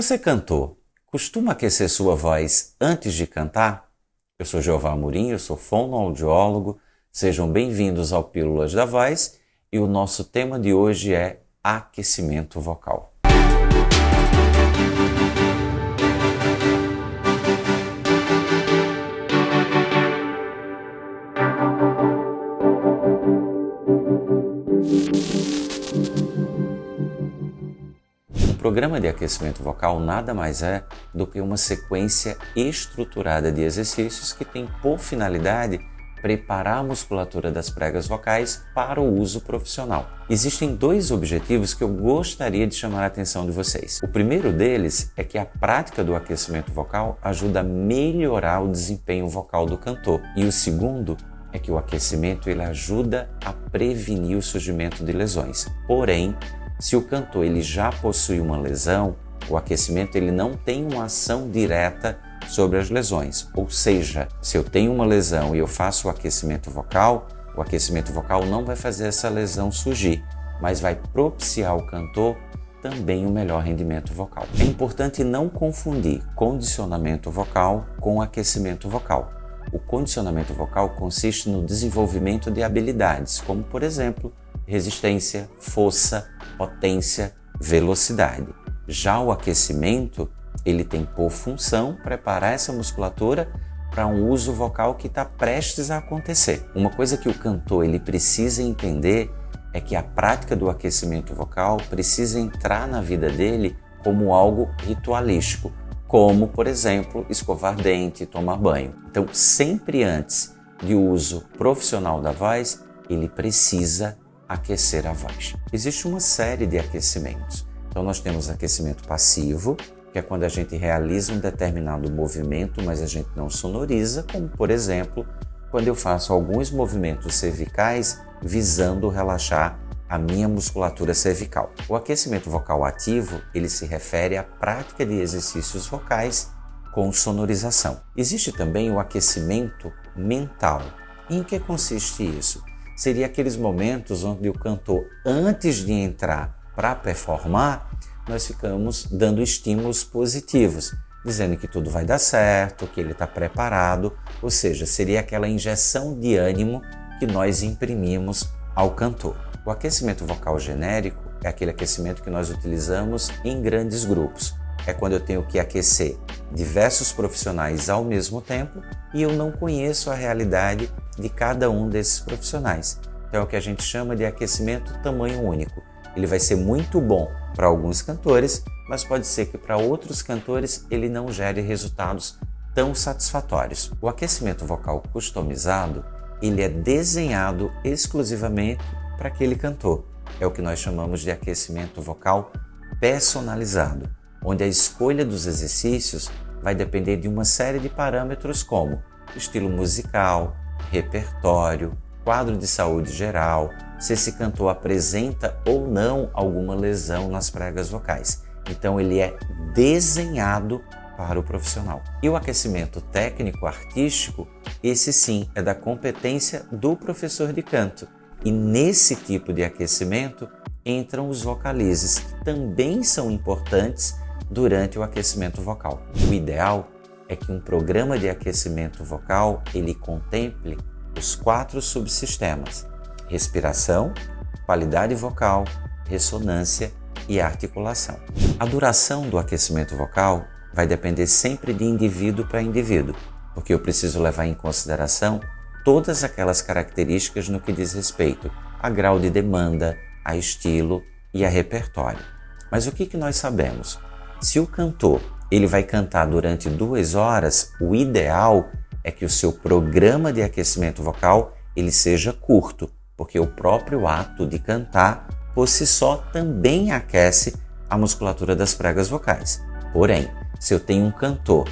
Você, cantor, costuma aquecer sua voz antes de cantar? Eu sou Jeová Amorim, eu sou fonoaudiólogo. Sejam bem-vindos ao Pílulas da Voz e o nosso tema de hoje é aquecimento vocal. O programa de aquecimento vocal nada mais é do que uma sequência estruturada de exercícios que tem por finalidade preparar a musculatura das pregas vocais para o uso profissional. Existem dois objetivos que eu gostaria de chamar a atenção de vocês. O primeiro deles é que a prática do aquecimento vocal ajuda a melhorar o desempenho vocal do cantor. E o segundo é que o aquecimento ele ajuda a prevenir o surgimento de lesões. Porém, se o cantor ele já possui uma lesão, o aquecimento ele não tem uma ação direta sobre as lesões. Ou seja, se eu tenho uma lesão e eu faço o aquecimento vocal não vai fazer essa lesão surgir, mas vai propiciar ao cantor também um melhor rendimento vocal. É importante não confundir condicionamento vocal com aquecimento vocal. O condicionamento vocal consiste no desenvolvimento de habilidades, como por exemplo, resistência, força, potência, velocidade. Já o aquecimento, ele tem por função preparar essa musculatura para um uso vocal que está prestes a acontecer. Uma coisa que o cantor ele precisa entender é que a prática do aquecimento vocal precisa entrar na vida dele como algo ritualístico, como, por exemplo, escovar dente, tomar banho. Então, sempre antes de uso profissional da voz, ele precisa aquecer a voz. Existe uma série de aquecimentos. Então nós temos aquecimento passivo, que é quando a gente realiza um determinado movimento, mas a gente não sonoriza, como por exemplo, quando eu faço alguns movimentos cervicais visando relaxar a minha musculatura cervical. O aquecimento vocal ativo, ele se refere à prática de exercícios vocais com sonorização. Existe também o aquecimento mental. Em que consiste isso? Seria aqueles momentos onde o cantor, antes de entrar para performar, nós ficamos dando estímulos positivos, dizendo que tudo vai dar certo, que ele está preparado, ou seja, seria aquela injeção de ânimo que nós imprimimos ao cantor. O aquecimento vocal genérico é aquele aquecimento que nós utilizamos em grandes grupos. É quando eu tenho que aquecer diversos profissionais ao mesmo tempo e eu não conheço a realidade de cada um desses profissionais. Então é o que a gente chama de aquecimento tamanho único. Ele vai ser muito bom para alguns cantores, mas pode ser que para outros cantores ele não gere resultados tão satisfatórios. O aquecimento vocal customizado, ele é desenhado exclusivamente para aquele cantor. É o que nós chamamos de aquecimento vocal personalizado, onde a escolha dos exercícios vai depender de uma série de parâmetros como estilo musical, repertório, quadro de saúde geral, se esse cantor apresenta ou não alguma lesão nas pregas vocais. Então ele é desenhado para o profissional. E o aquecimento técnico artístico, esse sim é da competência do professor de canto. E nesse tipo de aquecimento entram os vocalizes, que também são importantes durante o aquecimento vocal. O ideal é que um programa de aquecimento vocal ele contemple os 4 subsistemas: respiração, qualidade vocal, ressonância e articulação. A duração do aquecimento vocal vai depender sempre de indivíduo para indivíduo, porque eu preciso levar em consideração todas aquelas características no que diz respeito a grau de demanda, a estilo e a repertório. Mas o que nós sabemos? Se o cantor ele vai cantar durante 2 horas, o ideal é que o seu programa de aquecimento vocal ele seja curto, porque o próprio ato de cantar, por si só, também aquece a musculatura das pregas vocais. Porém, se eu tenho um cantor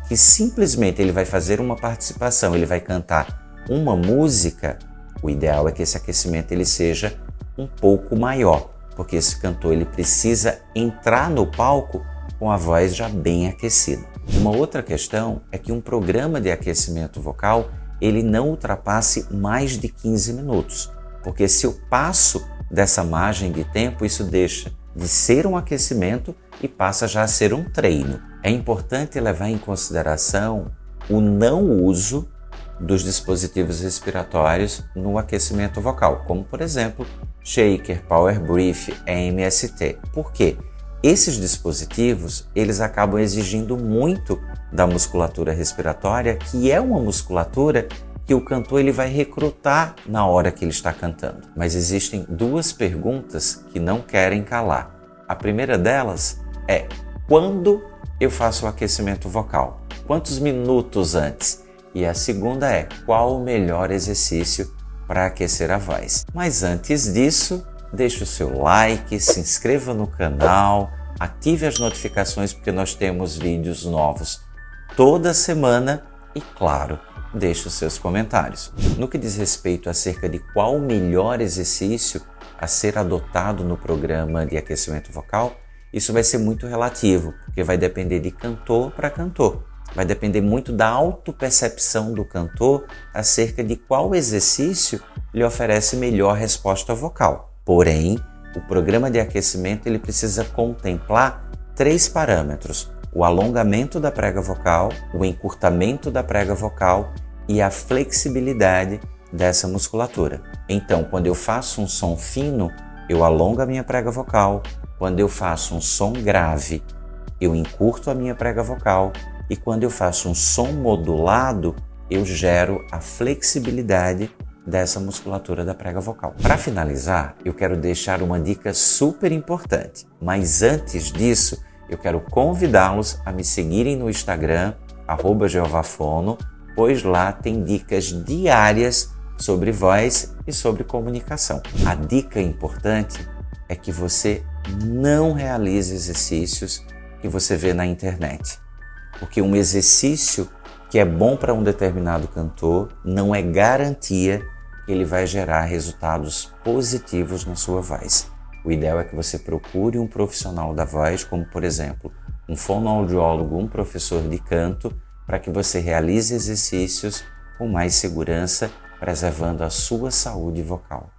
que simplesmente ele vai fazer uma participação, ele vai cantar uma música, o ideal é que esse aquecimento ele seja um pouco maior, porque esse cantor ele precisa entrar no palco com a voz já bem aquecida. Uma outra questão é que um programa de aquecimento vocal ele não ultrapasse mais de 15 minutos, porque se eu passo dessa margem de tempo, isso deixa de ser um aquecimento e passa já a ser um treino. É importante levar em consideração o não uso dos dispositivos respiratórios no aquecimento vocal, como por exemplo, shaker, power breath, EMST. Por quê? Esses dispositivos, eles acabam exigindo muito da musculatura respiratória, que é uma musculatura que o cantor ele vai recrutar na hora que ele está cantando. Mas existem duas perguntas que não querem calar. A primeira delas é: quando eu faço o aquecimento vocal? Quantos minutos antes? E a segunda é: qual o melhor exercício para aquecer a voz? Mas antes disso, deixe o seu like, se inscreva no canal, ative as notificações porque nós temos vídeos novos toda semana e, claro, deixe os seus comentários. No que diz respeito acerca de qual o melhor exercício a ser adotado no programa de aquecimento vocal, isso vai ser muito relativo, porque vai depender de cantor para cantor. Vai depender muito da autopercepção do cantor acerca de qual exercício lhe oferece melhor resposta vocal. Porém, o programa de aquecimento ele precisa contemplar 3 parâmetros: o alongamento da prega vocal, o encurtamento da prega vocal e a flexibilidade dessa musculatura. Então, quando eu faço um som fino, eu alongo a minha prega vocal. Quando eu faço um som grave, eu encurto a minha prega vocal. E quando eu faço um som modulado, eu gero a flexibilidade dessa musculatura da prega vocal. Para finalizar, eu quero deixar uma dica super importante. Mas antes disso, eu quero convidá-los a me seguirem no Instagram, @jeovafono, pois lá tem dicas diárias sobre voz e sobre comunicação. A dica importante é que você não realize exercícios que você vê na internet. Porque um exercício que é bom para um determinado cantor não é garantia que ele vai gerar resultados positivos na sua voz. O ideal é que você procure um profissional da voz, como por exemplo, um fonoaudiólogo, um professor de canto, para que você realize exercícios com mais segurança, preservando a sua saúde vocal.